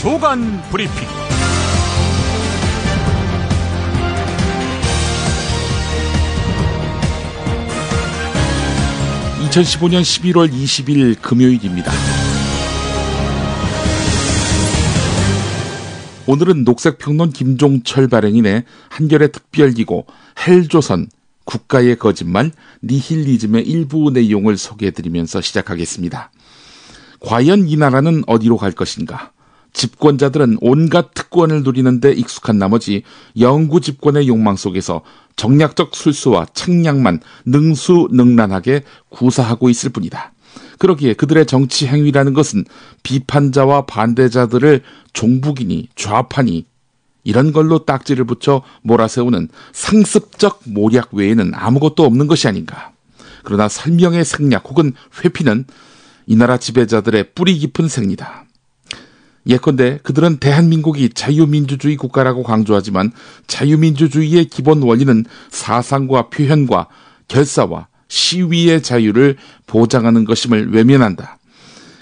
조간 브리핑. 2015년 11월 20일 금요일입니다. 오늘은 녹색평론 김종철 발행인의 한겨레 특별기고 헬조선 국가의 거짓말 니힐리즘의 일부 내용을 소개해드리면서 시작하겠습니다. 과연 이 나라는 어디로 갈 것인가? 집권자들은 온갖 특권을 누리는데 익숙한 나머지 영구 집권의 욕망 속에서 정략적 술수와 책략만 능수능란하게 구사하고 있을 뿐이다. 그러기에 그들의 정치 행위라는 것은 비판자와 반대자들을 종북이니 좌파니 이런 걸로 딱지를 붙여 몰아세우는 상습적 모략 외에는 아무것도 없는 것이 아닌가. 그러나 설명의 생략 혹은 회피는 이 나라 지배자들의 뿌리 깊은 생리다. 예컨대 그들은 대한민국이 자유민주주의 국가라고 강조하지만 자유민주주의의 기본 원리는 사상과 표현과 결사와 시위의 자유를 보장하는 것임을 외면한다.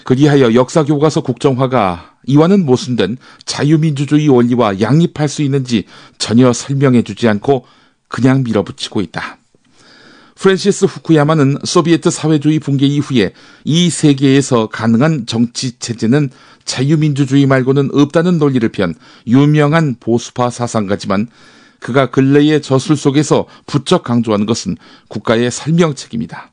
그리하여 역사교과서 국정화가 이와는 모순된 자유민주주의 원리와 양립할 수 있는지 전혀 설명해주지 않고 그냥 밀어붙이고 있다. 프랜시스 후쿠야마는 소비에트 사회주의 붕괴 이후에 이 세계에서 가능한 정치체제는 자유민주주의 말고는 없다는 논리를 편 유명한 보수파 사상가지만 그가 근래의 저술 속에서 부쩍 강조하는 것은 국가의 설명책입니다.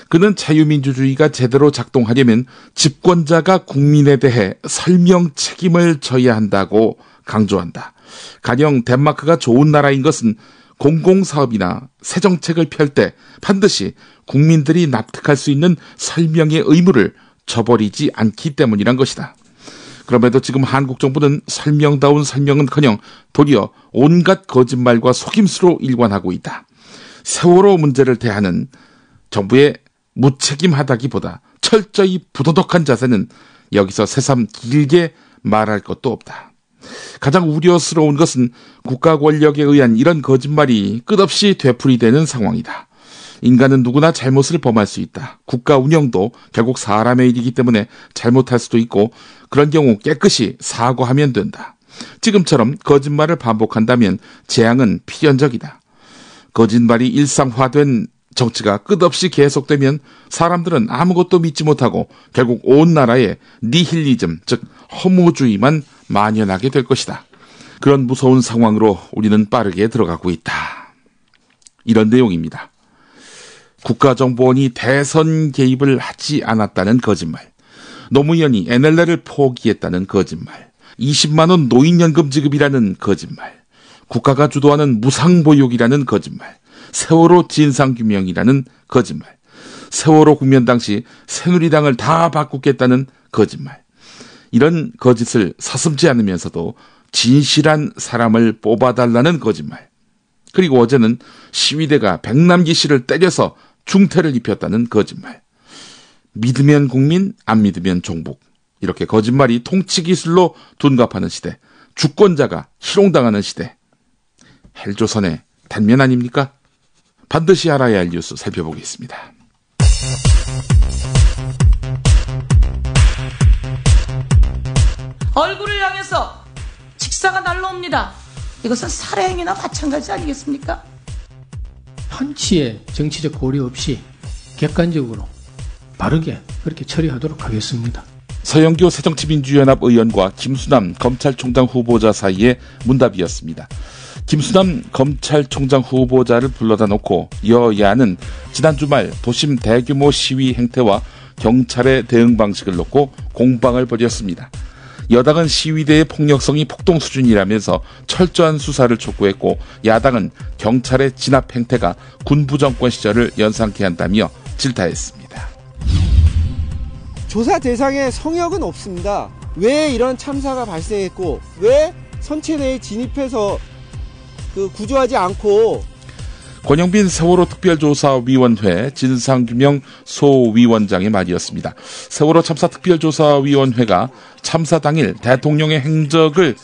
그는 자유민주주의가 제대로 작동하려면 집권자가 국민에 대해 설명 책임을 져야 한다고 강조한다. 가령 덴마크가 좋은 나라인 것은 공공사업이나 새 정책을 펼 때 반드시 국민들이 납득할 수 있는 설명의 의무를 저버리지 않기 때문이란 것이다. 그럼에도 지금 한국 정부는 설명다운 설명은커녕 도리어 온갖 거짓말과 속임수로 일관하고 있다. 세월호 문제를 대하는 정부의 무책임하다기보다 철저히 부도덕한 자세는 여기서 새삼 길게 말할 것도 없다. 가장 우려스러운 것은 국가 권력에 의한 이런 거짓말이 끝없이 되풀이되는 상황이다. 인간은 누구나 잘못을 범할 수 있다. 국가 운영도 결국 사람의 일이기 때문에 잘못할 수도 있고 그런 경우 깨끗이 사과하면 된다. 지금처럼 거짓말을 반복한다면 재앙은 필연적이다. 거짓말이 일상화된 정치가 끝없이 계속되면 사람들은 아무것도 믿지 못하고 결국 온 나라에 니힐리즘, 즉 허무주의만 만연하게 될 것이다. 그런 무서운 상황으로 우리는 빠르게 들어가고 있다. 이런 내용입니다. 국가정보원이 대선 개입을 하지 않았다는 거짓말, 노무현이 NLL을 포기했다는 거짓말, 20만 원 노인연금 지급이라는 거짓말, 국가가 주도하는 무상보육이라는 거짓말, 세월호 진상규명이라는 거짓말, 세월호 국면 당시 새누리당을 다 바꾸겠다는 거짓말. 이런 거짓을 서슴지 않으면서도 진실한 사람을 뽑아달라는 거짓말. 그리고 어제는 시위대가 백남기 씨를 때려서 중태를 입혔다는 거짓말. 믿으면 국민, 안 믿으면 종북. 이렇게 거짓말이 통치기술로 둔갑하는 시대, 주권자가 희롱당하는 시대. 헬조선의 단면 아닙니까? 반드시 알아야 할 뉴스 살펴보겠습니다. 얼굴을 향해서 직사가 날라옵니다. 이것은 살해행위나 마찬가지 아니겠습니까? 한치의 정치적 고려 없이 객관적으로 바르게 그렇게 처리하도록 하겠습니다. 서영교 새정치민주연합 의원과 김수남 검찰총장 후보자 사이의 문답이었습니다. 김수남 검찰총장 후보자를 불러다 놓고 여야는 지난 주말 도심 대규모 시위 행태와 경찰의 대응 방식을 놓고 공방을 벌였습니다. 여당은 시위대의 폭력성이 폭동 수준이라면서 철저한 수사를 촉구했고 야당은 경찰의 진압 행태가 군부 정권 시절을 연상케 한다며 질타했습니다. 조사 대상에 성역은 없습니다. 왜 이런 참사가 발생했고 왜 선체 내에 진입해서 구조하지 않고. 권영빈 세월호 특별조사위원회 진상규명 소위원장의 말이었습니다. 세월호 참사 특별조사위원회가 참사 당일 대통령의 행적을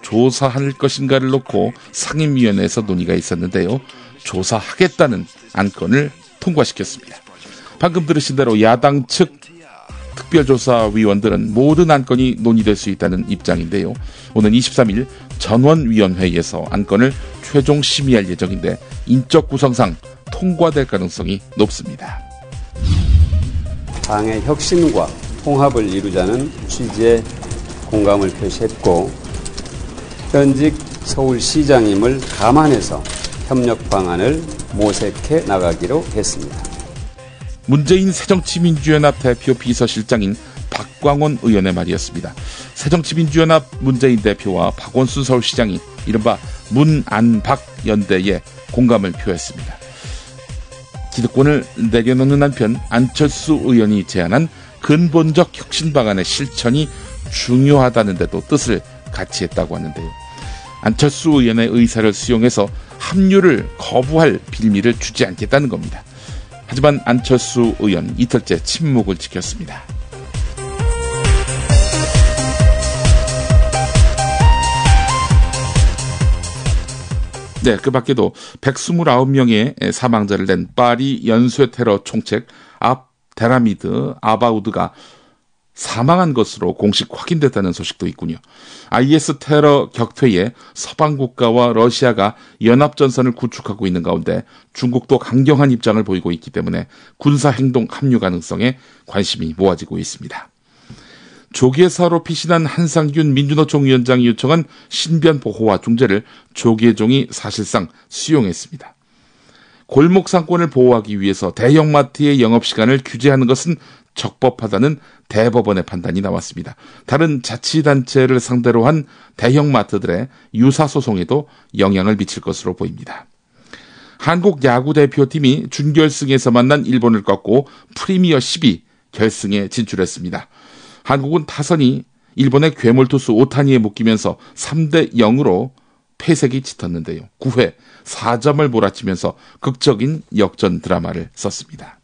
조사할 것인가를 놓고 상임위원회에서 논의가 있었는데요. 조사하겠다는 안건을 통과시켰습니다. 방금 들으신 대로 야당 측 특별조사위원들은 모든 안건이 논의될 수 있다는 입장인데요. 오는 23일 전원위원회에서 안건을 최종 심의할 예정인데 인적 구성상 통과될 가능성이 높습니다. 당의 혁신과 통합을 이루자는 취지에 공감을 표시했고 현직 서울시장임을 감안해서 협력 방안을 모색해 나가기로 했습니다. 문재인 새정치민주연합 대표 비서실장인 박광원 의원의 말이었습니다. 새정치민주연합 문재인 대표와 박원순 서울시장이 이른바 문안박 연대에 공감을 표했습니다. 기득권을 내려놓는 한편 안철수 의원이 제안한 근본적 혁신 방안의 실천이 중요하다는 데도 뜻을 같이 했다고 하는데요. 안철수 의원의 의사를 수용해서 합류를 거부할 빌미를 주지 않겠다는 겁니다. 하지만 안철수 의원 이틀째 침묵을 지켰습니다. 네, 그 밖에도 129명의 사망자를 낸 파리 연쇄 테러 총책 압데라미드 아바우드가 사망한 것으로 공식 확인됐다는 소식도 있군요. IS 테러 격퇴에 서방 국가와 러시아가 연합전선을 구축하고 있는 가운데 중국도 강경한 입장을 보이고 있기 때문에 군사행동 합류 가능성에 관심이 모아지고 있습니다. 조계사로 피신한 한상균 민주노총 위원장이 요청한 신변 보호와 중재를 조계종이 사실상 수용했습니다. 골목 상권을 보호하기 위해서 대형마트의 영업시간을 규제하는 것은 적법하다는 대법원의 판단이 나왔습니다. 다른 자치단체를 상대로 한 대형마트들의 유사소송에도 영향을 미칠 것으로 보입니다. 한국 야구대표팀이 준결승에서 만난 일본을 꺾고 프리미어 12 결승에 진출했습니다. 한국은 타선이 일본의 괴물투수 오타니에 묶이면서 3대0으로 패색이 짙었는데요. 9회 4점을 몰아치면서 극적인 역전 드라마를 썼습니다.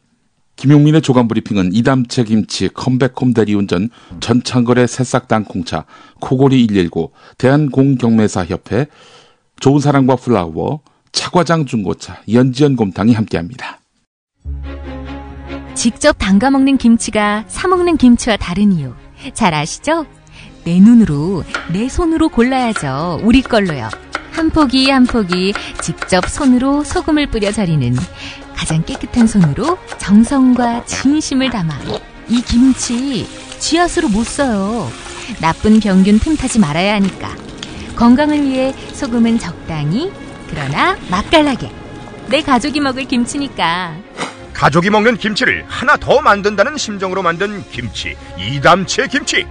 김용민의 조간브리핑은 이담채 김치, 컴백홈 대리운전, 전창걸의 새싹 땅콩차, 코골이 119, 대한공경매사협회, 좋은 사랑과 플라워, 차과장 중고차, 연지연 곰탕이 함께합니다. 직접 담가 먹는 김치가 사 먹는 김치와 다른 이유 잘 아시죠? 내 눈으로 내 손으로 골라야죠. 우리 걸로요. 한 포기 한 포기 직접 손으로 소금을 뿌려 절이는 가장 깨끗한 손으로 정성과 진심을 담아 이 김치 쥐앗으로 못 써요. 나쁜 병균 틈타지 말아야 하니까. 건강을 위해 소금은 적당히, 그러나 맛깔나게. 내 가족이 먹을 김치니까. 가족이 먹는 김치를 하나 더 만든다는 심정으로 만든 김치, 이담채 김치.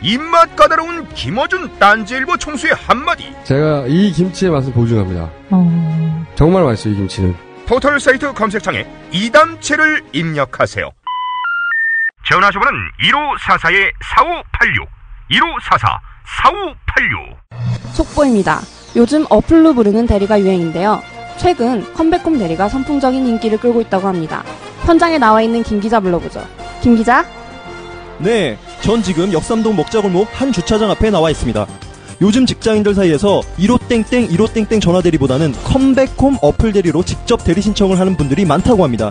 입맛 까다로운 김어준 딴지일보 총수의 한마디. 제가 이 김치의 맛을 보증합니다. 정말 맛있어요, 이 김치는. 포털 사이트 검색창에 이담채를 입력하세요. 전화번호는 1544-4586 1544-4586. 속보입니다. 요즘 어플로 부르는 대리가 유행인데요. 최근 컴백홈 대리가 선풍적인 인기를 끌고 있다고 합니다. 현장에 나와 있는 김 기자 불러보죠. 김 기자? 네, 전 지금 역삼동 먹자골목 한 주차장 앞에 나와 있습니다. 요즘 직장인들 사이에서 15땡땡 전화대리보다는 컴백홈 어플 대리로 직접 대리 신청을 하는 분들이 많다고 합니다.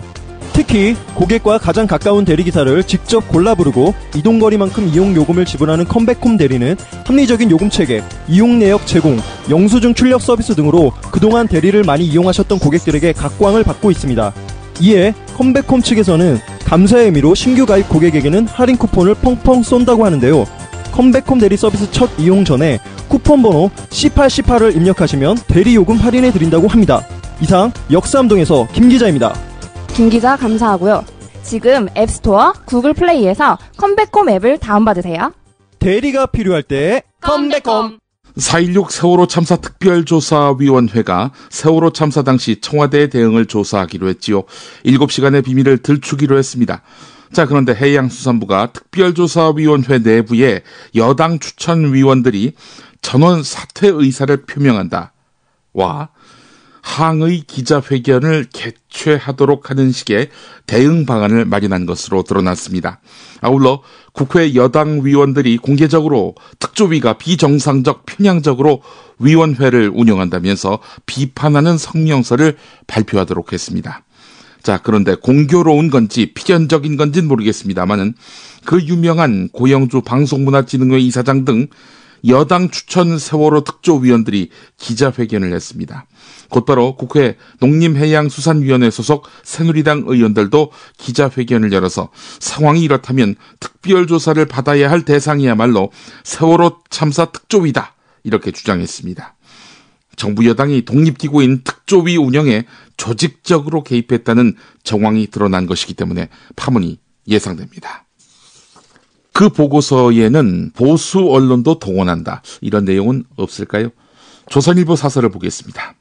특히 고객과 가장 가까운 대리기사를 직접 골라 부르고 이동거리만큼 이용요금을 지불하는 컴백홈 대리는 합리적인 요금체계, 이용내역 제공, 영수증 출력 서비스 등으로 그동안 대리를 많이 이용하셨던 고객들에게 각광을 받고 있습니다. 이에 컴백홈 측에서는 감사의 의미로 신규 가입 고객에게는 할인 쿠폰을 펑펑 쏜다고 하는데요. 컴백홈 대리 서비스 첫 이용 전에 쿠폰 번호 C8C8을 입력하시면 대리 요금 할인해 드린다고 합니다. 이상 역삼동에서 김 기자입니다. 김 기자 감사하고요. 지금 앱스토어, 구글 플레이에서 컴백홈 앱을 다운받으세요. 대리가 필요할 때 컴백홈. 4.16 세월호 참사 특별조사위원회가 세월호 참사 당시 청와대의 대응을 조사하기로 했지요. 7시간의 비밀을 들추기로 했습니다. 자, 그런데 해양수산부가 특별조사위원회 내부에 여당 추천위원들이 전원 사퇴 의사를 표명한다. 와, 항의 기자회견을 개최하도록 하는 식의 대응 방안을 마련한 것으로 드러났습니다. 아울러 국회 여당 위원들이 공개적으로 특조위가 비정상적 편향적으로 위원회를 운영한다면서 비판하는 성명서를 발표하도록 했습니다. 자, 그런데 공교로운 건지 필연적인 건지는 모르겠습니다만은 그 유명한 고영주 방송문화진흥회 이사장 등 여당 추천 세월호 특조위원들이 기자회견을 했습니다. 곧바로 국회 농림해양수산위원회 소속 새누리당 의원들도 기자회견을 열어서 상황이 이렇다면 특별조사를 받아야 할 대상이야말로 세월호 참사 특조위다, 이렇게 주장했습니다. 정부 여당이 독립기구인 특조위 운영에 조직적으로 개입했다는 정황이 드러난 것이기 때문에 파문이 예상됩니다. 그 보고서에는 보수 언론도 동원한다, 이런 내용은 없을까요? 조선일보 사설을 보겠습니다.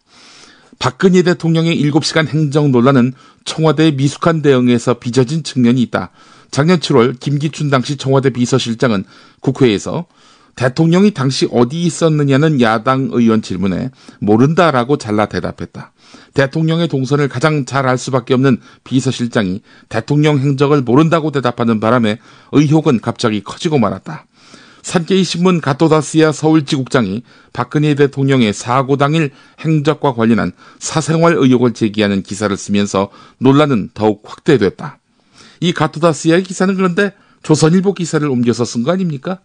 박근혜 대통령의 7시간 행정 논란은 청와대의 미숙한 대응에서 빚어진 측면이 있다. 작년 7월 김기춘 당시 청와대 비서실장은 국회에서 대통령이 당시 어디 있었느냐는 야당 의원 질문에 모른다라고 잘라 대답했다. 대통령의 동선을 가장 잘 알 수밖에 없는 비서실장이 대통령 행적을 모른다고 대답하는 바람에 의혹은 갑자기 커지고 말았다. 산케이 신문 가토다스야 서울지국장이 박근혜 대통령의 사고 당일 행적과 관련한 사생활 의혹을 제기하는 기사를 쓰면서 논란은 더욱 확대됐다. 이 가토다스야의 기사는 그런데 조선일보 기사를 옮겨서 쓴 거 아닙니까?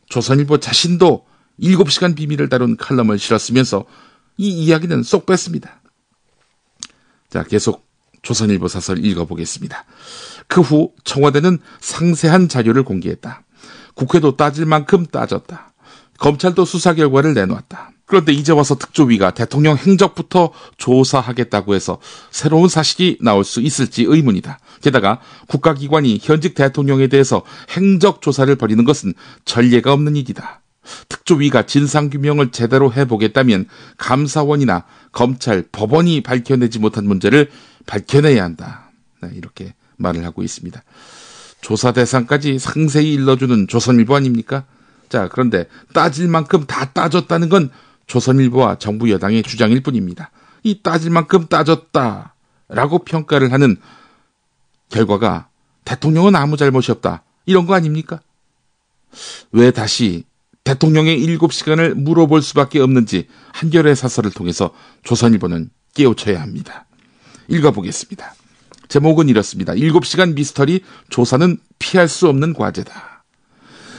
조선일보 자신도 7시간 비밀을 다룬 칼럼을 실었으면서 이 이야기는 쏙 뺐습니다. 자, 계속 조선일보 사설 읽어보겠습니다. 그 후 청와대는 상세한 자료를 공개했다. 국회도 따질 만큼 따졌다. 검찰도 수사 결과를 내놓았다. 그런데 이제 와서 특조위가 대통령 행적부터 조사하겠다고 해서 새로운 사실이 나올 수 있을지 의문이다. 게다가 국가기관이 현직 대통령에 대해서 행적 조사를 벌이는 것은 전례가 없는 일이다. 특조위가 진상규명을 제대로 해보겠다면 감사원이나 검찰, 법원이 밝혀내지 못한 문제를 밝혀내야 한다. 네, 이렇게 말을 하고 있습니다. 조사 대상까지 상세히 일러주는 조선일보 아닙니까? 자, 그런데 따질 만큼 다 따졌다는 건 조선일보와 정부 여당의 주장일 뿐입니다. 이 따질 만큼 따졌다라고 평가를 하는 결과가 대통령은 아무 잘못이 없다, 이런 거 아닙니까? 왜 다시 대통령의 7시간을 물어볼 수밖에 없는지 한겨레 사설을 통해서 조선일보는 깨우쳐야 합니다. 읽어보겠습니다. 제목은 이렇습니다. 7시간 미스터리, 조사는 피할 수 없는 과제다.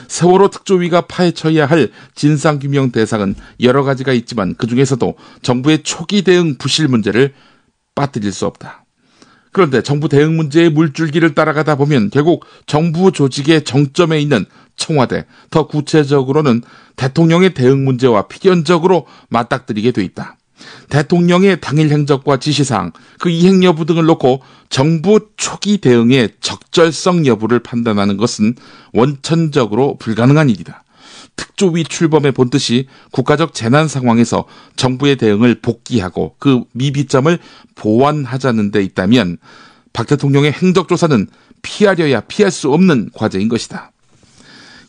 세월호 특조위가 파헤쳐야 할 진상규명 대상은 여러 가지가 있지만 그중에서도 정부의 초기 대응 부실 문제를 빠뜨릴 수 없다. 그런데 정부 대응 문제의 물줄기를 따라가다 보면 결국 정부 조직의 정점에 있는 청와대, 더 구체적으로는 대통령의 대응 문제와 필연적으로 맞닥뜨리게 돼 있다. 대통령의 당일 행적과 지시사항, 그 이행 여부 등을 놓고 정부 초기 대응의 적절성 여부를 판단하는 것은 원천적으로 불가능한 일이다. 특조위 출범의 본뜻이 국가적 재난 상황에서 정부의 대응을 복귀하고 그 미비점을 보완하자는 데 있다면 박 대통령의 행적조사는 피하려야 피할 수 없는 과제인 것이다.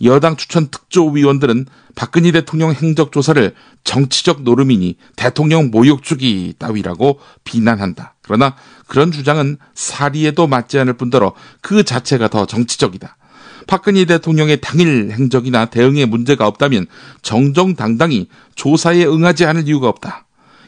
여당 추천 특조위원들은 박근혜 대통령 행적조사를 정치적 노름이니 대통령 모욕주기 따위라고 비난한다. 그러나 그런 주장은 사리에도 맞지 않을 뿐더러 그 자체가 더 정치적이다. 박근혜 대통령의 당일 행적이나 대응에 문제가 없다면 정정당당히 조사에 응하지 않을 이유가 없다.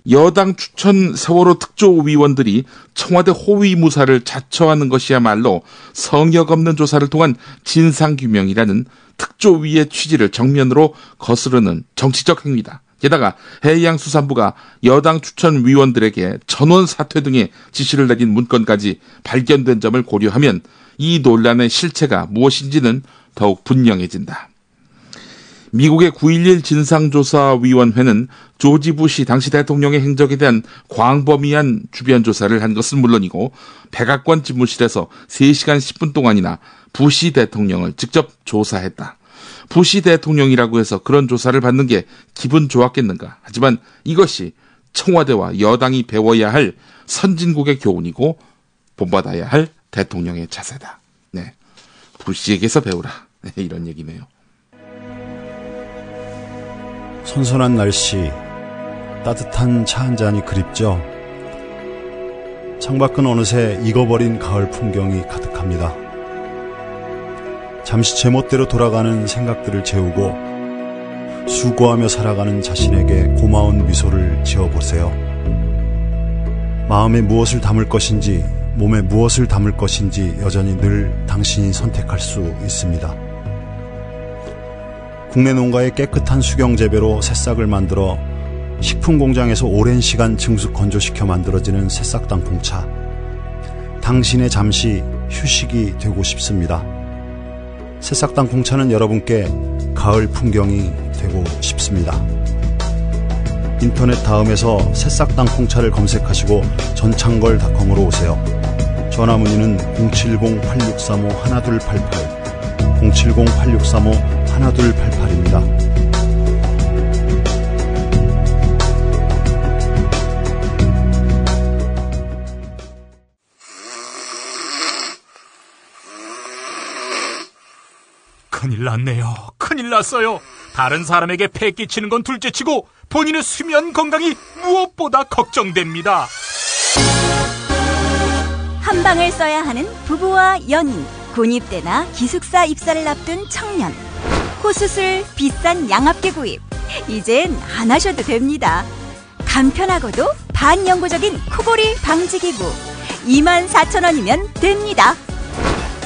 여당 추천 세월호 특조위원들이 청와대 호위무사를 자처하는 것이야말로 성역 없는 조사를 통한 진상규명이라는 특조위의 취지를 정면으로 거스르는 정치적 행위다. 게다가 해양수산부가 여당 추천 위원들에게 전원 사퇴 등의 지시를 내린 문건까지 발견된 점을 고려하면 이 논란의 실체가 무엇인지는 더욱 분명해진다. 미국의 9.11 진상조사위원회는 조지 부시 당시 대통령의 행적에 대한 광범위한 주변 조사를 한 것은 물론이고 백악관 집무실에서 3시간 10분 동안이나 부시 대통령을 직접 조사했다. 부시 대통령이라고 해서 그런 조사를 받는 게 기분 좋았겠는가. 하지만 이것이 청와대와 여당이 배워야 할 선진국의 교훈이고 본받아야 할 대통령의 자세다. 네, 부시에게서 배우라. 네, 이런 얘기네요. 선선한 날씨, 따뜻한 차 한 잔이 그립죠. 창밖은 어느새 익어버린 가을 풍경이 가득합니다. 잠시 제멋대로 돌아가는 생각들을 재우고 수고하며 살아가는 자신에게 고마운 미소를 지어보세요. 마음에 무엇을 담을 것인지 몸에 무엇을 담을 것인지 여전히 늘 당신이 선택할 수 있습니다. 국내 농가의 깨끗한 수경 재배로 새싹을 만들어 식품 공장에서 오랜 시간 증수 건조시켜 만들어지는 새싹 땅콩차. 당신의 잠시 휴식이 되고 싶습니다. 새싹 땅콩차는 여러분께 가을 풍경이 되고 싶습니다. 인터넷 다음에서 새싹 땅콩차를 검색하시고 전창걸닷컴으로 오세요. 전화 문의는 070-8635-1288 070-8635-1288입니다. 큰일 났네요. 큰일 났어요. 다른 사람에게 폐 끼치는 건 둘째치고 본인의 수면 건강이 무엇보다 걱정됩니다. 한 방을 써야 하는 부부와 연인, 군입대나 기숙사 입사를 앞둔 청년, 코수술, 비싼 양압기 구입, 이젠 안 하셔도 됩니다. 간편하고도 반영구적인 코골이 방지기구 24,000원이면 됩니다.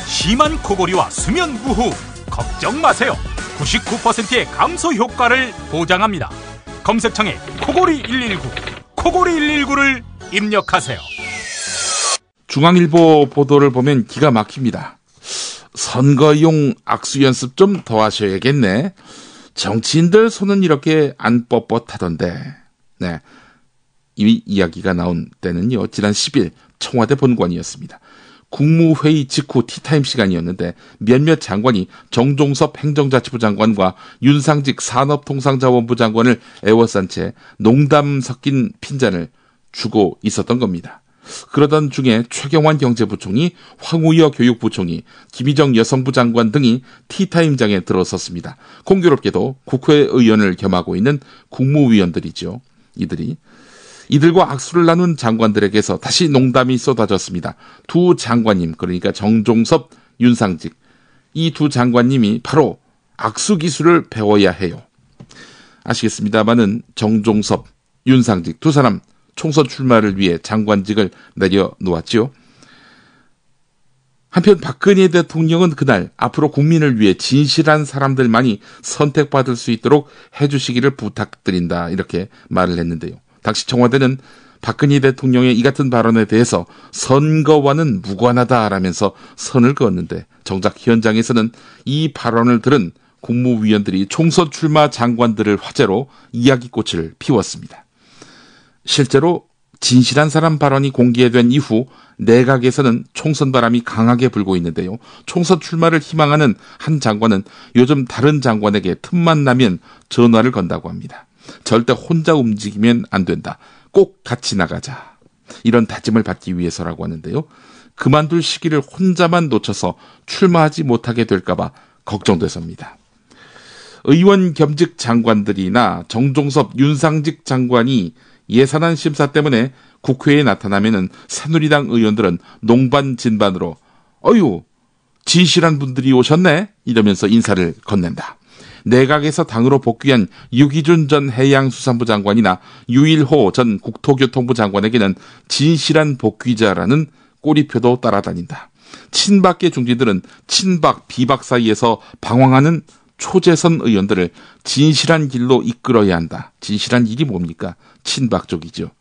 심한 코골이와 수면 무호 걱정 마세요. 99%의 감소 효과를 보장합니다. 검색창에 코골이 119, 코골이 119를 입력하세요. 중앙일보 보도를 보면 기가 막힙니다. 선거용 악수 연습 좀 더 하셔야겠네. 정치인들 손은 이렇게 안 뻣뻣하던데. 네, 이 이야기가 나온 때는요, 지난 10일 청와대 본관이었습니다. 국무회의 직후 티타임 시간이었는데 몇몇 장관이 정종섭 행정자치부 장관과 윤상직 산업통상자원부 장관을 애워싼 채 농담 섞인 핀잔을 주고 있었던 겁니다. 그러던 중에 최경환 경제부총리, 황우여 교육부총리, 김희정 여성부 장관 등이 티타임장에 들어섰습니다. 공교롭게도 국회의원을 겸하고 있는 국무위원들이죠. 이들과 악수를 나눈 장관들에게서 다시 농담이 쏟아졌습니다. 두 장관님, 그러니까 정종섭, 윤상직, 이 두 장관님이 바로 악수 기술을 배워야 해요. 아시겠습니다마는 정종섭, 윤상직 두 사람 총선 출마를 위해 장관직을 내려놓았지요. 한편 박근혜 대통령은 그날 앞으로 국민을 위해 진실한 사람들만이 선택받을 수 있도록 해주시기를 부탁드린다, 이렇게 말을 했는데요. 당시 청와대는 박근혜 대통령의 이 같은 발언에 대해서 선거와는 무관하다라면서 선을 그었는데, 정작 현장에서는 이 발언을 들은 국무위원들이 총선 출마 장관들을 화제로 이야기꽃을 피웠습니다. 실제로 진실한 사람 발언이 공개된 이후 내각에서는 총선 바람이 강하게 불고 있는데요. 총선 출마를 희망하는 한 장관은 요즘 다른 장관에게 틈만 나면 전화를 건다고 합니다. 절대 혼자 움직이면 안 된다. 꼭 같이 나가자. 이런 다짐을 받기 위해서라고 하는데요. 그만둘 시기를 혼자만 놓쳐서 출마하지 못하게 될까봐 걱정돼서입니다. 의원 겸직 장관들이나 정종섭, 윤상직 장관이 예산안 심사 때문에 국회에 나타나면은 새누리당 의원들은 농반진반으로 어유, 진실한 분들이 오셨네? 이러면서 인사를 건넨다. 내각에서 당으로 복귀한 유기준 전 해양수산부 장관이나 유일호 전 국토교통부 장관에게는 진실한 복귀자라는 꼬리표도 따라다닌다. 친박계 중진들은 친박, 비박 사이에서 방황하는 초재선 의원들을 진실한 길로 이끌어야 한다. 진실한 일이 뭡니까? 친박 쪽이죠.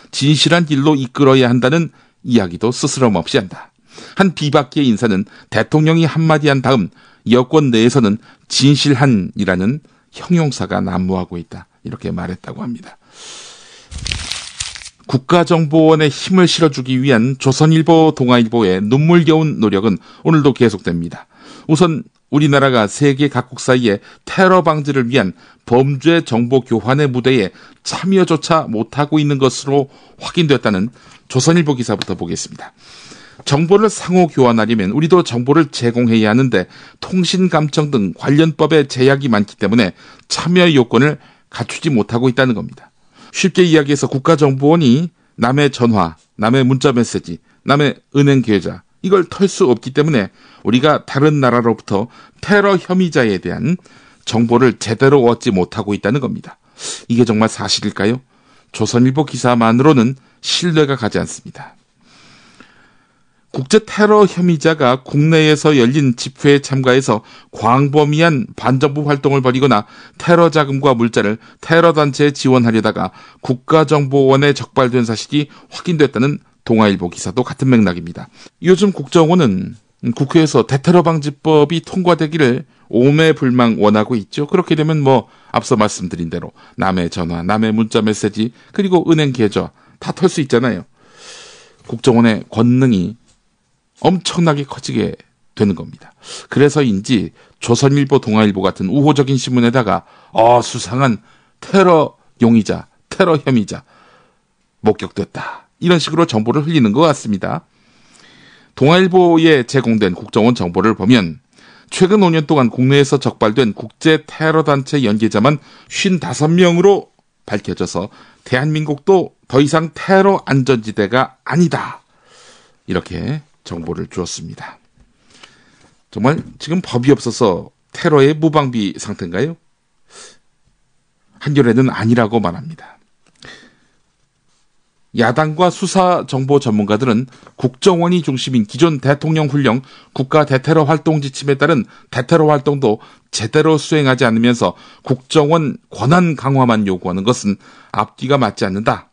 진실한 길로 이끌어야 한다는 이야기도 스스럼 없이 한다. 한 비박계 인사는 대통령이 한마디 한 다음 여권 내에서는 진실한이라는 형용사가 난무하고 있다, 이렇게 말했다고 합니다. 국가정보원에 힘을 실어주기 위한 조선일보, 동아일보의 눈물겨운 노력은 오늘도 계속됩니다. 우선 우리나라가 세계 각국 사이에 테러 방지를 위한 범죄 정보 교환의 무대에 참여조차 못하고 있는 것으로 확인됐다는 조선일보 기사부터 보겠습니다. 정보를 상호 교환하려면 우리도 정보를 제공해야 하는데 통신감청 등 관련법에 제약이 많기 때문에 참여 요건을 갖추지 못하고 있다는 겁니다. 쉽게 이야기해서 국가정보원이 남의 전화, 남의 문자메시지, 남의 은행 계좌, 이걸 털 수 없기 때문에 우리가 다른 나라로부터 테러 혐의자에 대한 정보를 제대로 얻지 못하고 있다는 겁니다. 이게 정말 사실일까요? 조선일보 기사만으로는 신뢰가 가지 않습니다. 국제 테러 혐의자가 국내에서 열린 집회에 참가해서 광범위한 반정부 활동을 벌이거나 테러 자금과 물자를 테러 단체에 지원하려다가 국가정보원에 적발된 사실이 확인됐다는 동아일보 기사도 같은 맥락입니다. 요즘 국정원은 국회에서 대테러 방지법이 통과되기를 오매불망 원하고 있죠. 그렇게 되면 앞서 말씀드린 대로 남의 전화, 남의 문자 메시지, 그리고 은행 계좌 다 털 수 있잖아요. 국정원의 권능이 엄청나게 커지게 되는 겁니다. 그래서인지 조선일보, 동아일보 같은 우호적인 신문에다가 수상한 테러 용의자, 테러 혐의자 목격됐다, 이런 식으로 정보를 흘리는 것 같습니다. 동아일보에 제공된 국정원 정보를 보면 최근 5년 동안 국내에서 적발된 국제 테러단체 연계자만 55명으로 밝혀져서 대한민국도 더 이상 테러 안전지대가 아니다, 이렇게 정보를 주었습니다. 정말 지금 법이 없어서 테러의 무방비 상태인가요? 한겨레는 아니라고 말합니다. 야당과 수사 정보 전문가들은 국정원이 중심인 기존 대통령 훈령, 국가 대테러 활동 지침에 따른 대테러 활동도 제대로 수행하지 않으면서 국정원 권한 강화만 요구하는 것은 앞뒤가 맞지 않는다,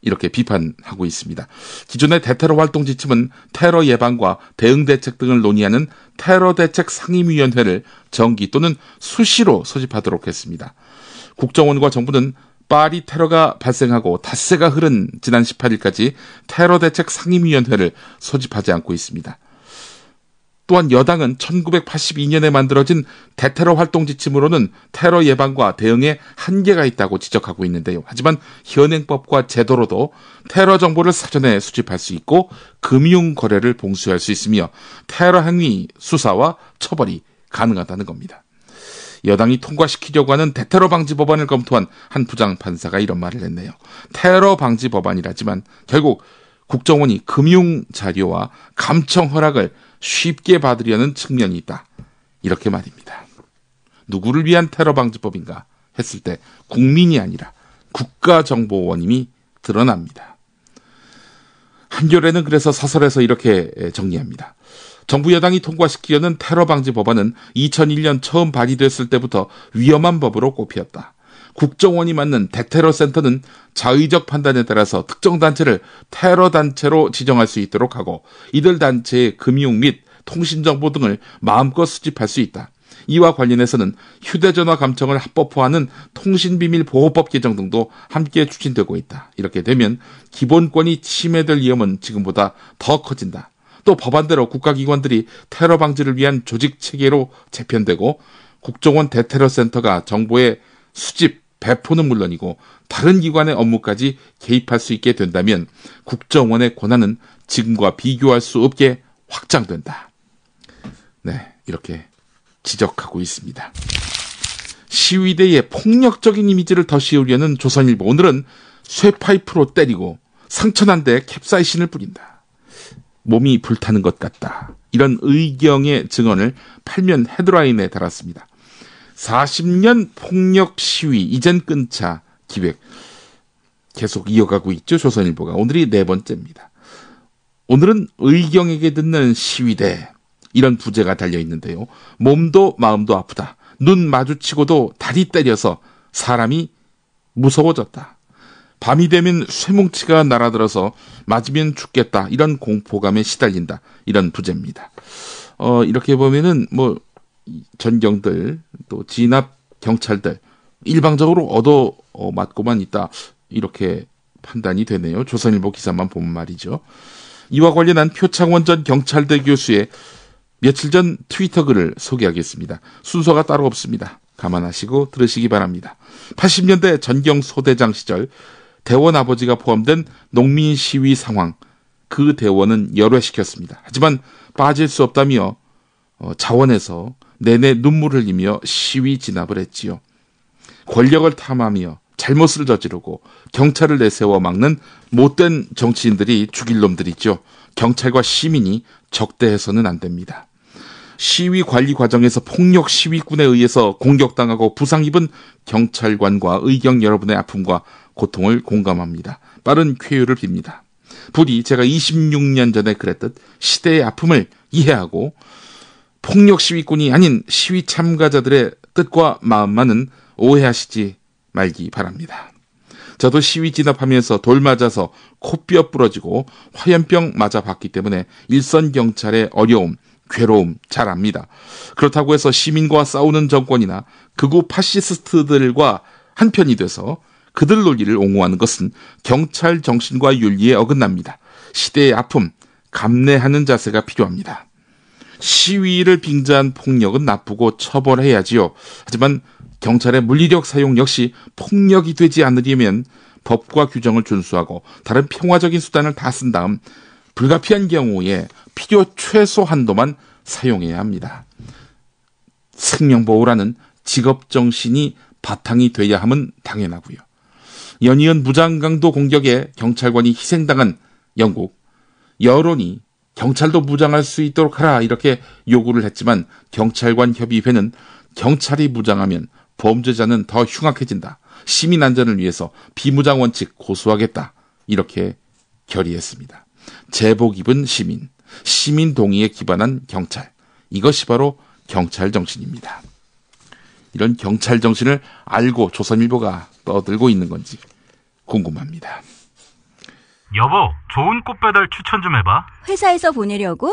이렇게 비판하고 있습니다. 기존의 대테러 활동 지침은 테러 예방과 대응 대책 등을 논의하는 테러 대책 상임위원회를 정기 또는 수시로 소집하도록 했습니다. 국정원과 정부는 파리 테러가 발생하고 닷새가 흐른 지난 18일까지 테러 대책 상임위원회를 소집하지 않고 있습니다. 또한 여당은 1982년에 만들어진 대테러 활동 지침으로는 테러 예방과 대응에 한계가 있다고 지적하고 있는데요. 하지만 현행법과 제도로도 테러 정보를 사전에 수집할 수 있고 금융 거래를 봉쇄할 수 있으며 테러 행위 수사와 처벌이 가능하다는 겁니다. 여당이 통과시키려고 하는 대테러 방지 법안을 검토한 한 부장판사가 이런 말을 했네요. 테러 방지 법안이라지만 결국 국정원이 금융 자료와 감청 허락을 쉽게 받으려는 측면이 있다, 이렇게 말입니다. 누구를 위한 테러 방지법인가 했을 때 국민이 아니라 국가정보원임이 드러납니다. 한겨레는 그래서 사설에서 이렇게 정리합니다. 정부 여당이 통과시키려는 테러 방지 법안은 2001년 처음 발의됐을 때부터 위험한 법으로 꼽혔다. 국정원이 맡는 대테러 센터는 자의적 판단에 따라서 특정 단체를 테러 단체로 지정할 수 있도록 하고 이들 단체의 금융 및 통신 정보 등을 마음껏 수집할 수 있다. 이와 관련해서는 휴대전화 감청을 합법화하는 통신비밀보호법 개정 등도 함께 추진되고 있다. 이렇게 되면 기본권이 침해될 위험은 지금보다 더 커진다. 또 법안대로 국가기관들이 테러 방지를 위한 조직 체계로 재편되고 국정원 대테러센터가 정보의 수집, 배포는 물론이고 다른 기관의 업무까지 개입할 수 있게 된다면 국정원의 권한은 지금과 비교할 수 없게 확장된다. 네, 이렇게 지적하고 있습니다. 시위대의 폭력적인 이미지를 더 씌우려는 조선일보, 오늘은 쇠파이프로 때리고 상처난 데 캡사이신을 뿌린다. 몸이 불타는 것 같다. 이런 의경의 증언을 8면 헤드라인에 달았습니다. 40년 폭력 시위 이젠 끊자 기획 계속 이어가고 있죠. 조선일보가. 오늘이 4번째입니다. 오늘은 의경에게 듣는 시위대, 이런 부제가 달려있는데요. 몸도 마음도 아프다. 눈 마주치고도 다리 때려서 사람이 무서워졌다. 밤이 되면 쇠뭉치가 날아들어서 맞으면 죽겠다. 이런 공포감에 시달린다. 이런 부제입니다. 이렇게 보면은 전경들, 또 진압 경찰들 일방적으로 얻어맞고만 있다. 이렇게 판단이 되네요. 조선일보 기사만 보면 말이죠. 이와 관련한 표창원 전 경찰대 교수의 며칠 전 트위터 글을 소개하겠습니다. 순서가 따로 없습니다. 감안하시고 들으시기 바랍니다. 80년대 전경 소대장 시절 대원 아버지가 포함된 농민 시위 상황, 그 대원은 열외시켰습니다. 하지만 빠질 수 없다며 자원에서 내내 눈물을 흘리며 시위 진압을 했지요. 권력을 탐하며 잘못을 저지르고 경찰을 내세워 막는 못된 정치인들이 죽일 놈들이죠. 경찰과 시민이 적대해서는 안 됩니다. 시위 관리 과정에서 폭력 시위꾼에 의해서 공격당하고 부상 입은 경찰관과 의경 여러분의 아픔과 고통을 공감합니다. 빠른 쾌유를 빕니다. 부디 제가 26년 전에 그랬듯 시대의 아픔을 이해하고 폭력 시위꾼이 아닌 시위 참가자들의 뜻과 마음만은 오해하시지 말기 바랍니다. 저도 시위 진압하면서 돌 맞아서 코뼈 부러지고 화염병 맞아 봤기 때문에 일선 경찰의 어려움, 괴로움 잘 압니다. 그렇다고 해서 시민과 싸우는 정권이나 극우 파시스트들과 한편이 돼서 그들 논리를 옹호하는 것은 경찰 정신과 윤리에 어긋납니다. 시대의 아픔, 감내하는 자세가 필요합니다. 시위를 빙자한 폭력은 나쁘고 처벌해야지요. 하지만 경찰의 물리력 사용 역시 폭력이 되지 않으려면 법과 규정을 준수하고 다른 평화적인 수단을 다 쓴 다음 불가피한 경우에 필요 최소 한도만 사용해야 합니다. 생명보호라는 직업정신이 바탕이 돼야 함은 당연하고요. 연이은 무장강도 공격에 경찰관이 희생당한 영국, 여론이 경찰도 무장할 수 있도록 하라 이렇게 요구를 했지만 경찰관 협의회는 경찰이 무장하면 범죄자는 더 흉악해진다. 시민 안전을 위해서 비무장 원칙 고수하겠다. 이렇게 결의했습니다. 제복 입은 시민, 시민 동의에 기반한 경찰. 이것이 바로 경찰 정신입니다. 이런 경찰 정신을 알고 조선일보가 떠들고 있는 건지 궁금합니다. 여보, 좋은 꽃 배달 추천 좀 해봐. 회사에서 보내려고?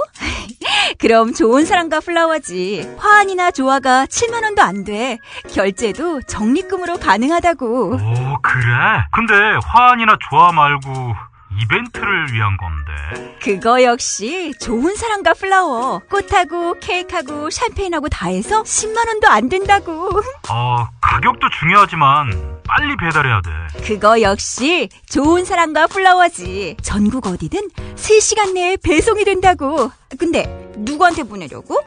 그럼 좋은 사람과 플라워지. 화환이나 조화가 7만 원도 안 돼. 결제도 적립금으로 가능하다고. 오, 그래? 근데 화환이나 조화 말고 이벤트를 위한 건데. 그거 역시 좋은 사람과 플라워. 꽃하고 케이크하고 샴페인하고 다 해서 10만 원도 안 된다고. 가격도 중요하지만 빨리 배달해야 돼. 그거 역시 좋은 사람과 플라워지. 전국 어디든 3시간 내에 배송이 된다고. 근데 누구한테 보내려고?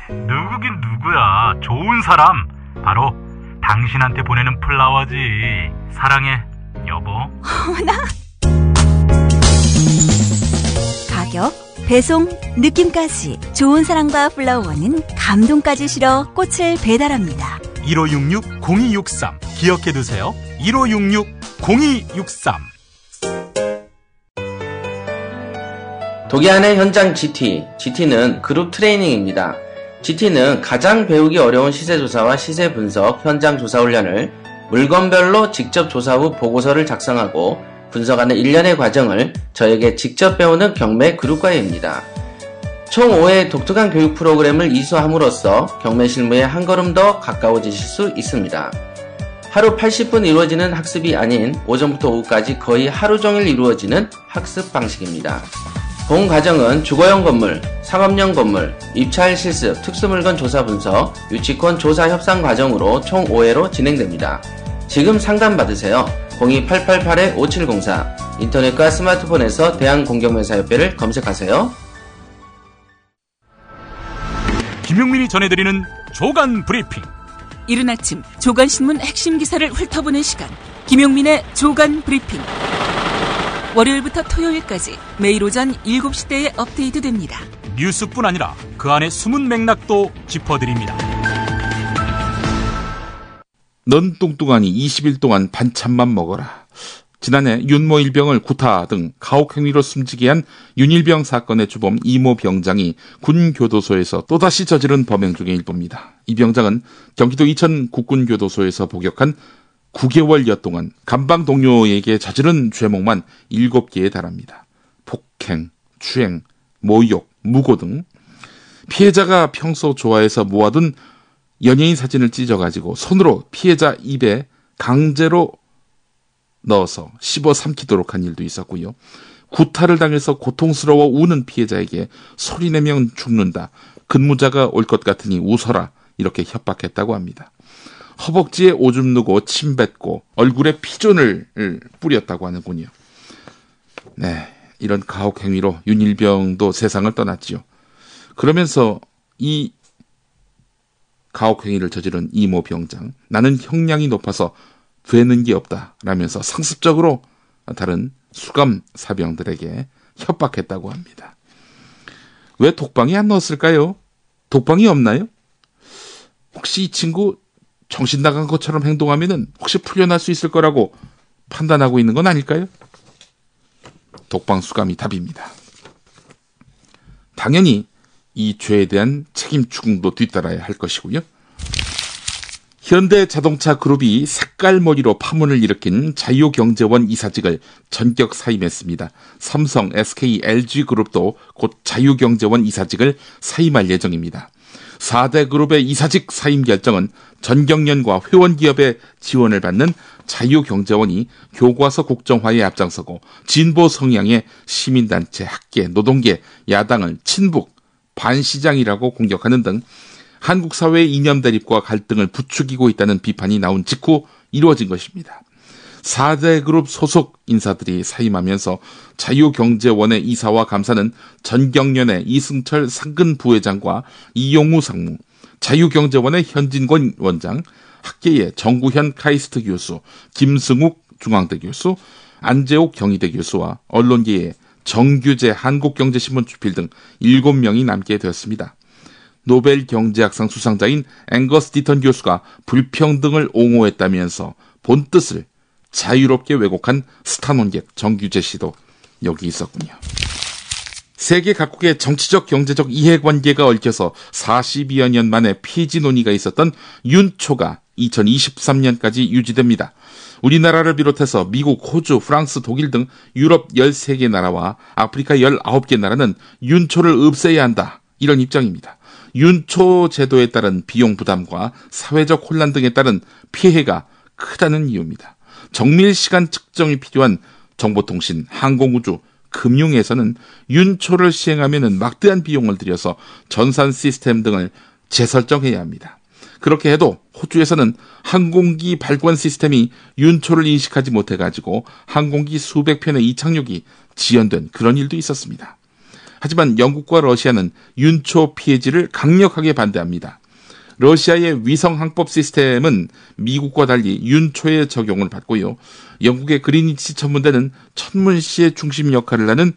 누구긴 누구야. 좋은 사람. 바로 당신한테 보내는 플라워지. 사랑해, 여보. 어머나. 가격, 배송, 느낌까지 좋은 사랑과 플라워는 감동까지 실어 꽃을 배달합니다. 1566-0263 기억해두세요. 1566-0263. 독야한의 현장 GT. GT는 그룹 트레이닝입니다. GT는 가장 배우기 어려운 시세조사와 시세 분석, 현장 조사 훈련을 물건별로 직접 조사 후 보고서를 작성하고 분석하는 일련의 과정을 저에게 직접 배우는 경매 그룹과외입니다. 총 5회의 독특한 교육 프로그램을 이수함으로써 경매 실무에 한 걸음 더 가까워지실 수 있습니다. 하루 80분 이루어지는 학습이 아닌 오전부터 오후까지 거의 하루 종일 이루어지는 학습 방식입니다. 본 과정은 주거용 건물, 상업용 건물, 입찰 실습, 특수물건 조사 분석, 유치권 조사 협상 과정으로 총 5회로 진행됩니다. 지금 상담 받으세요. 02-888-5704 인터넷과 스마트폰에서 대한공경매사협회를 검색하세요. 김용민이 전해드리는 조간 브리핑. 이른 아침 조간신문 핵심 기사를 훑어보는 시간, 김용민의 조간 브리핑. 월요일부터 토요일까지 매일 오전 7시대에 업데이트됩니다. 뉴스뿐 아니라 그 안에 숨은 맥락도 짚어드립니다. 넌 뚱뚱하니 20일 동안 반찬만 먹어라. 지난해 윤모 일병을 구타 등 가혹행위로 숨지게 한 윤일병 사건의 주범 이모 병장이 군 교도소에서 또다시 저지른 범행 중의 일부입니다. 이 병장은 경기도 이천 국군교도소에서 복역한 9개월여 동안 감방 동료에게 저지른 죄목만 7개에 달합니다. 폭행, 추행, 모욕, 무고 등 피해자가 평소 좋아해서 모아둔 연예인 사진을 찢어가지고 손으로 피해자 입에 강제로 넣어서 씹어 삼키도록 한 일도 있었고요. 구타를 당해서 고통스러워 우는 피해자에게 소리내면 죽는다. 근무자가 올 것 같으니 웃어라. 이렇게 협박했다고 합니다. 허벅지에 오줌 누고 침 뱉고 얼굴에 피존을 뿌렸다고 하는군요. 네, 이런 가혹 행위로 윤일병도 세상을 떠났지요. 그러면서 이 가혹 행위를 저지른 이모 병장, 나는 형량이 높아서 되는 게 없다 라면서 상습적으로 다른 수감 사병들에게 협박했다고 합니다. 왜 독방에 안 넣었을까요? 독방이 없나요? 혹시 이 친구 정신 나간 것처럼 행동하면은 혹시 풀려날 수 있을 거라고 판단하고 있는 건 아닐까요? 독방수감이 답입니다. 당연히 이 죄에 대한 책임 추궁도 뒤따라야 할 것이고요. 현대자동차 그룹이 색깔머리로 파문을 일으킨 자유경제원 이사직을 전격 사임했습니다. 삼성, SK, LG그룹도 곧 자유경제원 이사직을 사임할 예정입니다. 4대 그룹의 이사직 사임 결정은 전경련과 회원기업의 지원을 받는 자유경제원이 교과서 국정화에 앞장서고 진보 성향의 시민단체, 학계, 노동계, 야당을 친북, 반시장이라고 공격하는 등 한국 사회의 이념 대립과 갈등을 부추기고 있다는 비판이 나온 직후 이루어진 것입니다. 4대 그룹 소속 인사들이 사임하면서 자유경제원의 이사와 감사는 전경련의 이승철 상근 부회장과 이용우 상무, 자유경제원의 현진권 원장, 학계의 정구현 카이스트 교수, 김승욱 중앙대 교수, 안재옥 경희대 교수와 언론계의 정규재 한국경제신문 주필 등 7명이 남게 되었습니다. 노벨 경제학상 수상자인 앵거스 디턴 교수가 불평등을 옹호했다면서 본뜻을 자유롭게 왜곡한 스타 논객 정규재 씨도 여기 있었군요. 세계 각국의 정치적 경제적 이해관계가 얽혀서 40여 년 만에 폐지 논의가 있었던 윤초가 2023년까지 유지됩니다. 우리나라를 비롯해서 미국, 호주, 프랑스, 독일 등 유럽 13개 나라와 아프리카 19개 나라는 윤초를 없애야 한다. 이런 입장입니다. 윤초 제도에 따른 비용 부담과 사회적 혼란 등에 따른 피해가 크다는 이유입니다. 정밀 시간 측정이 필요한 정보통신, 항공우주, 금융에서는 윤초를 시행하면 막대한 비용을 들여서 전산 시스템 등을 재설정해야 합니다. 그렇게 해도 호주에서는 항공기 발권 시스템이 윤초를 인식하지 못해가지고 항공기 수백 편의 이착륙이 지연된 그런 일도 있었습니다. 하지만 영국과 러시아는 윤초 폐지를 강력하게 반대합니다. 러시아의 위성항법 시스템은 미국과 달리 윤초의 적용을 받고요. 영국의 그리니치 천문대는 천문시의 중심 역할을 하는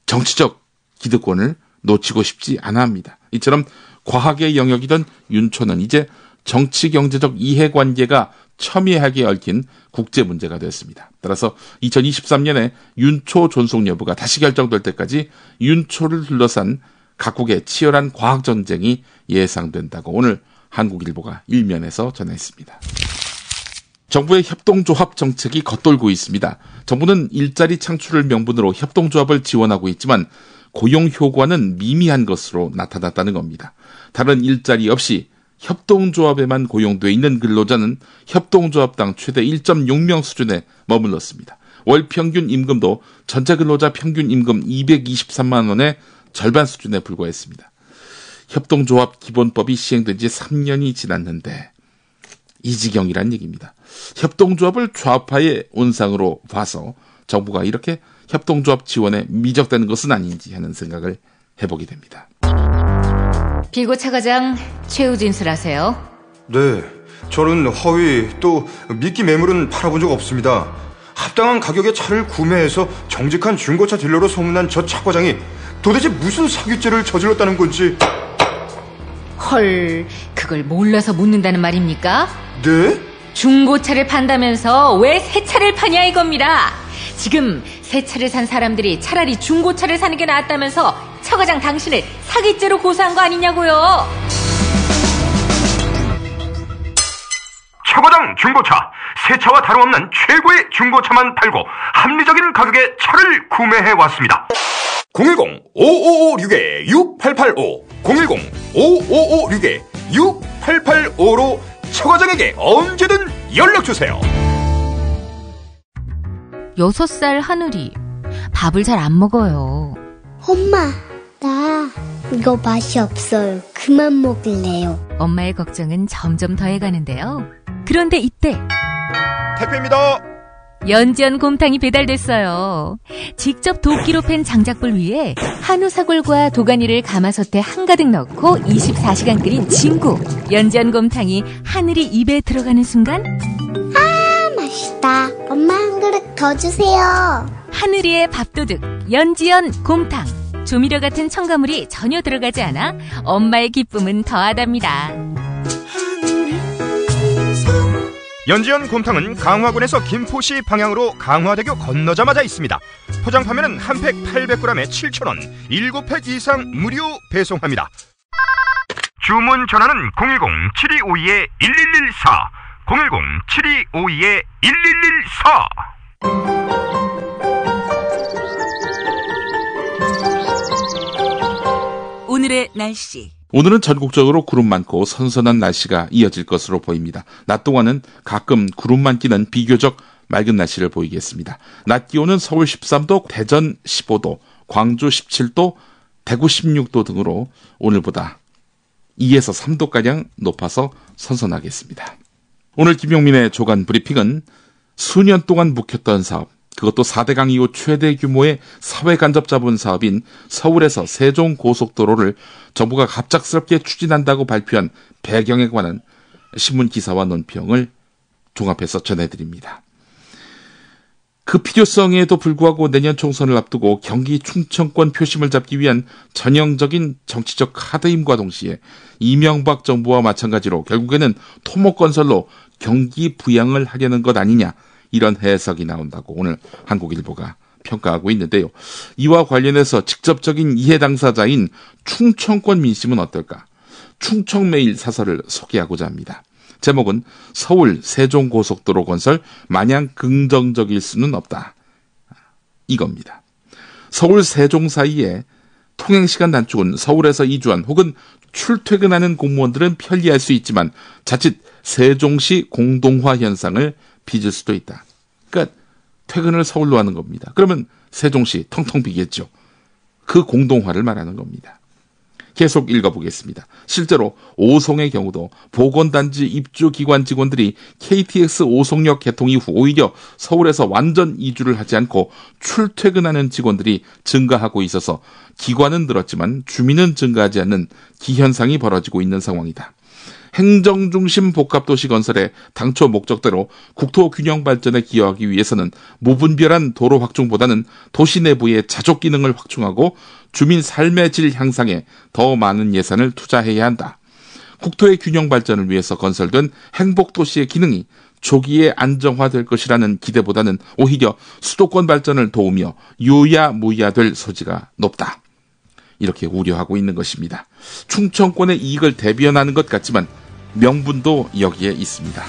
정치적 기득권을 놓치고 싶지 않아 합니다. 이처럼 과학의 영역이던 윤초는 이제 정치 경제적 이해관계가 첨예하게 얽힌 국제 문제가 됐습니다. 따라서 2023년에 윤초 존속 여부가 다시 결정될 때까지 윤초를 둘러싼 각국의 치열한 과학 전쟁이 예상된다고 오늘 한국일보가 일면에서 전했습니다. 정부의 협동조합 정책이 겉돌고 있습니다. 정부는 일자리 창출을 명분으로 협동조합을 지원하고 있지만 고용 효과는 미미한 것으로 나타났다는 겁니다. 다른 일자리 없이 협동조합에만 고용돼 있는 근로자는 협동조합당 최대 1.6명 수준에 머물렀습니다. 월 평균 임금도 전체 근로자 평균 임금 223만 원의 절반 수준에 불과했습니다. 협동조합 기본법이 시행된 지 3년이 지났는데 이 지경이란 얘기입니다. 협동조합을 좌파의 온상으로 봐서 정부가 이렇게 협동조합 지원에 미적되는 것은 아닌지 하는 생각을 해보게 됩니다. 빌고 차과장 최우진수라세요? 네, 저는 허위 또 미끼 매물은 팔아본 적 없습니다. 합당한 가격에 차를 구매해서 정직한 중고차 딜러로 소문난 저 차과장이 도대체 무슨 사기죄를 저질렀다는 건지. 헐, 그걸 몰라서 묻는다는 말입니까? 네? 중고차를 판다면서 왜 새 차를 파냐 이겁니다. 지금 새 차를 산 사람들이 차라리 중고차를 사는 게 낫다면서 차 과장 당신을 사기죄로 고소한 거 아니냐고요. 차 과장 중고차, 새 차와 다름없는 최고의 중고차만 팔고 합리적인 가격에 차를 구매해왔습니다. 010-5556-6885 010-5556-6885로 차 과장에게 언제든 연락주세요. 6살 하늘이 밥을 잘 안 먹어요. 엄마, 나 이거 맛이 없어요. 그만 먹을래요. 엄마의 걱정은 점점 더해가는데요. 그런데 이때 택배입니다. 연지연 곰탕이 배달됐어요. 직접 도끼로 팬 장작불 위에 한우 사골과 도가니를 가마솥에 한가득 넣고 24시간 끓인 진구. 연지연 곰탕이 하늘이 입에 들어가는 순간 맛있다. 엄마 한 그릇 더 주세요. 하늘이의 밥도둑 연지연 곰탕. 조미료 같은 첨가물이 전혀 들어가지 않아 엄마의 기쁨은 더하답니다. 연지연 곰탕은 강화군에서 김포시 방향으로 강화대교 건너자마자 있습니다. 포장 판매는 한 팩 800g에 7,000원, 7팩 이상 무료 배송합니다. 주문 전화는 010-7252-1114, 010-7252-1114. 오늘의 날씨. 오늘은 전국적으로 구름 많고 선선한 날씨가 이어질 것으로 보입니다. 낮 동안은 가끔 구름만 끼는 비교적 맑은 날씨를 보이겠습니다. 낮 기온은 서울 13도, 대전 15도, 광주 17도, 대구 16도 등으로 오늘보다 2에서 3도가량 높아서 선선하겠습니다. 오늘 김용민의 조간 브리핑은 수년 동안 묵혔던 사업, 그것도 4대강 이후 최대 규모의 사회 간접 자본 사업인 서울에서 세종고속도로를 정부가 갑작스럽게 추진한다고 발표한 배경에 관한 신문 기사와 논평을 종합해서 전해드립니다. 그 필요성에도 불구하고 내년 총선을 앞두고 경기 충청권 표심을 잡기 위한 전형적인 정치적 카드임과 동시에 이명박 정부와 마찬가지로 결국에는 토목건설로 경기 부양을 하려는 것 아니냐, 이런 해석이 나온다고 오늘 한국일보가 평가하고 있는데요. 이와 관련해서 직접적인 이해 당사자인 충청권 민심은 어떨까? 충청매일 사설을 소개하고자 합니다. 제목은 서울 세종고속도로 건설 마냥 긍정적일 수는 없다. 이겁니다. 서울 세종 사이에 통행시간 단축은 서울에서 이주한 혹은 출퇴근하는 공무원들은 편리할 수 있지만 자칫 세종시 공동화 현상을 빚을 수도 있다. 그러니까 퇴근을 서울로 하는 겁니다. 그러면 세종시 텅텅 비겠죠. 그 공동화를 말하는 겁니다. 계속 읽어보겠습니다. 실제로 오송의 경우도 보건단지 입주기관 직원들이 KTX 오송역 개통 이후 오히려 서울에서 완전 이주를 하지 않고 출퇴근하는 직원들이 증가하고 있어서 기관은 늘었지만 주민은 증가하지 않는 기현상이 벌어지고 있는 상황이다. 행정중심 복합도시 건설의 당초 목적대로 국토 균형 발전에 기여하기 위해서는 무분별한 도로 확충보다는 도시 내부의 자족 기능을 확충하고 주민 삶의 질 향상에 더 많은 예산을 투자해야 한다. 국토의 균형 발전을 위해서 건설된 행복도시의 기능이 조기에 안정화될 것이라는 기대보다는 오히려 수도권 발전을 도우며 유야무야될 소지가 높다. 이렇게 우려하고 있는 것입니다. 충청권의 이익을 대변하는 것 같지만 명분도 여기에 있습니다.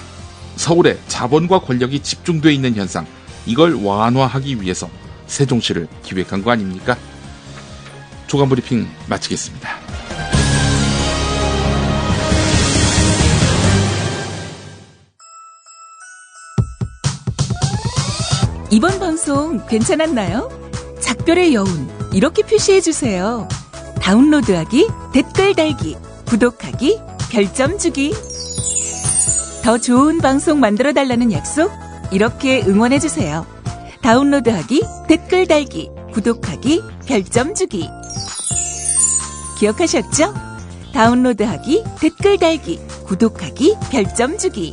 서울에 자본과 권력이 집중되어 있는 현상, 이걸 완화하기 위해서 세종시를 기획한 거 아닙니까? 조간 브리핑 마치겠습니다. 이번 방송 괜찮았나요? 작별의 여운, 이렇게 표시해주세요. 다운로드하기, 댓글 달기, 구독하기, 별점 주기. 더 좋은 방송 만들어달라는 약속, 이렇게 응원해주세요. 다운로드하기, 댓글 달기, 구독하기, 별점 주기. 기억하셨죠? 다운로드하기, 댓글 달기, 구독하기, 별점 주기.